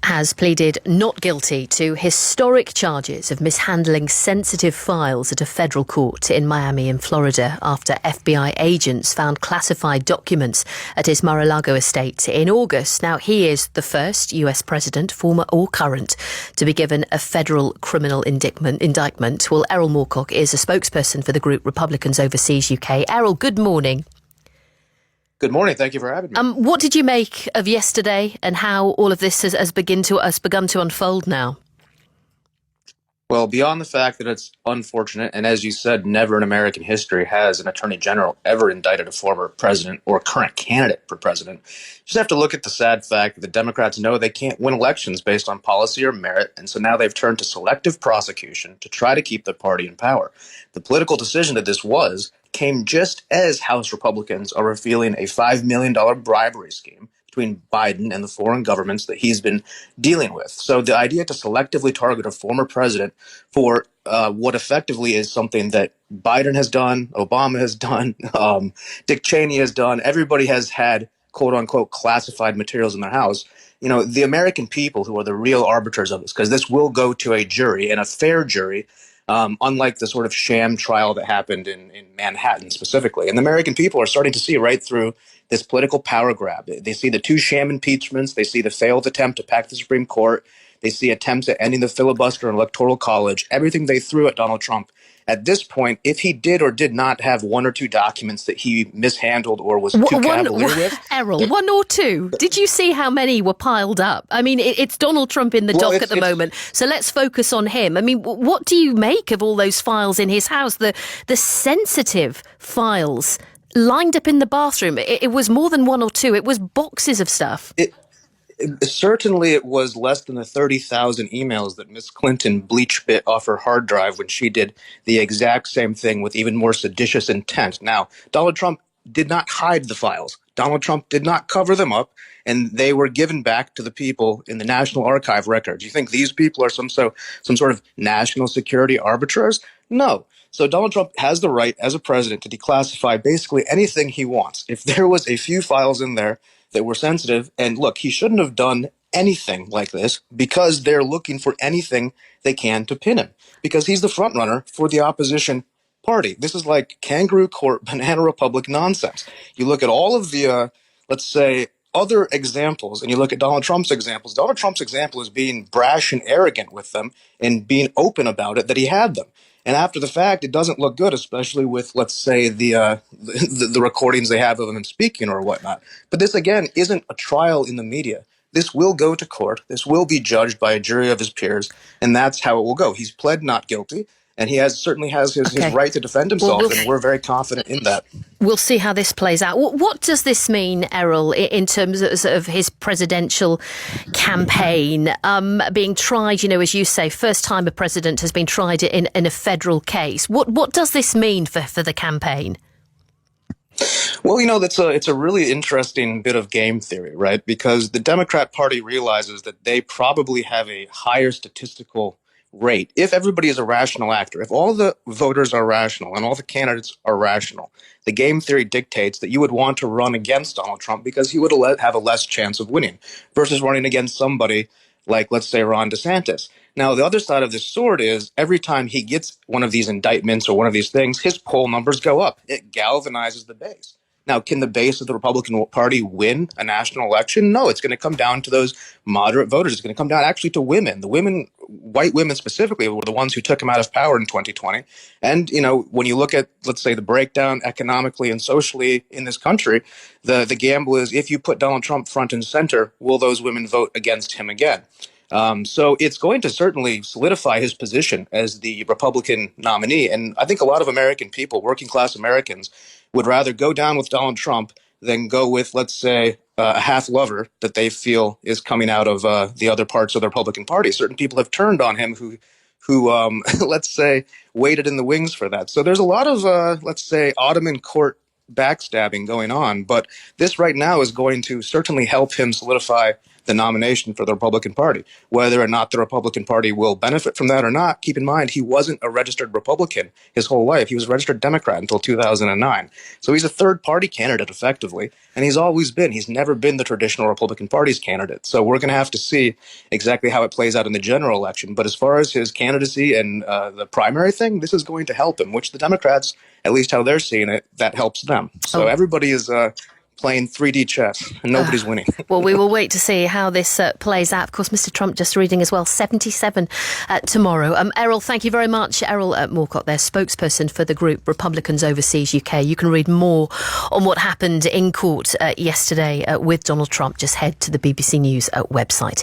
has pleaded not guilty to historic charges of mishandling sensitive files at a federal court in Miami in Florida after FBI agents found classified documents at his Mar-a-Lago estate in August. Now, he is the first US president, former or current, to be given a federal criminal indictment. Well, Erol Morkoc is a spokesperson for the group Republicans Overseas UK. Erol, good morning. Good morning. Thank you for having me. What did you make of yesterday and how all of this has begun to unfold now? Well, beyond the fact that it's unfortunate, and as you said, never in American history has an attorney general ever indicted a former president or current candidate for president, you just have to look at the sad fact that the Democrats know they can't win elections based on policy or merit, and so now they've turned to selective prosecution to try to keep the party in power. The political decision that this came just as House Republicans are revealing a $5 million bribery scheme between Biden and the foreign governments that he's been dealing with. So the idea to selectively target a former president for what effectively is something that Biden has done, Obama has done, Dick Cheney has done, everybody has had quote unquote classified materials in their house. You know, the American people who are the real arbiters of this, because this will go to a jury and a fair jury, unlike the sort of sham trial that happened in Manhattan specifically. And the American people are starting to see right through this political power grab. They see the two sham impeachments. They see the failed attempt to pack the Supreme Court. They see attempts at ending the filibuster and electoral college, everything they threw at Donald Trump. At this point, if he did or did not have one or two documents that he mishandled or was too cavalier with. Errol, one or two. Did you see how many were piled up? I mean, it's Donald Trump in the dock at the moment, so let's focus on him. I mean, what do you make of all those files in his house, the sensitive files lined up in the bathroom? It was more than one or two. It was boxes of stuff. Certainly, it was less than the 30,000 emails that Miss Clinton bleach-bit off her hard drive when she did the exact same thing with even more seditious intent. Now, Donald Trump did not hide the files. Donald Trump did not cover them up, and they were given back to the people in the National Archive records. You think these people are some sort of national security arbiters? No. So Donald Trump has the right, as a president, to declassify basically anything he wants. If there was a few files in there that were sensitive, and look, he shouldn't have done anything like this because they're looking for anything they can to pin him because he's the front runner for the opposition party. This is like kangaroo court, banana republic nonsense. You look at all of the, let's say, other examples, and you look at Donald Trump's examples. Donald Trump's example is being brash and arrogant with them and being open about it that he had them. And after the fact, it doesn't look good, especially with, let's say, the recordings they have of him speaking or whatnot. But this, again, isn't a trial in the media. This will go to court. This will be judged by a jury of his peers, and that's how it will go. He's pled not guilty, and he certainly has his right to defend himself, and we're very confident in that. We'll see how this plays out. What does this mean, Errol, in terms of his presidential campaign being tried? You know, as you say, first time a president has been tried in a federal case. What does this mean for the campaign? Well, you know, it's a really interesting bit of game theory, right? Because the Democrat Party realizes that they probably have a higher statistical rate if everybody is a rational actor. If all the voters are rational and all the candidates are rational, the game theory dictates that you would want to run against Donald Trump because he would have a less chance of winning versus running against somebody like, let's say, Ron DeSantis. Now, the other side of this sword is every time he gets one of these indictments or one of these things, his poll numbers go up. It galvanizes the base. Now, can the base of the Republican Party win a national election? No, it's going to come down to those moderate voters. It's going to come down actually to women. The women, white women specifically, were the ones who took him out of power in 2020. And, you know, when you look at, let's say, the breakdown economically and socially in this country, the gamble is if you put Donald Trump front and center, will those women vote against him again? So it's going to certainly solidify his position as the Republican nominee. And I think a lot of American people, working class Americans, would rather go down with Donald Trump than go with, let's say, a half lover that they feel is coming out of the other parts of the Republican Party. Certain people have turned on him who let's say, waited in the wings for that. So there's a lot of, let's say, Ottoman court backstabbing going on. But this right now is going to certainly help him solidify the nomination for the Republican Party. Whether or not the Republican Party will benefit from that or not, keep in mind, he wasn't a registered Republican his whole life. He was a registered Democrat until 2009. So he's a third-party candidate, effectively, and he's always been. He's never been the traditional Republican Party's candidate. So we're going to have to see exactly how it plays out in the general election. But as far as his candidacy and the primary thing, this is going to help him, which the Democrats, at least how they're seeing it, that helps them. So everybody is playing 3D chess, and nobody's winning. Well, we will wait to see how this plays out. Of course, Mr. Trump just reading as well, 77 tomorrow. Erol, thank you very much. Erol Morkoc, their spokesperson for the group Republicans Overseas UK. You can read more on what happened in court yesterday with Donald Trump. Just head to the BBC News website.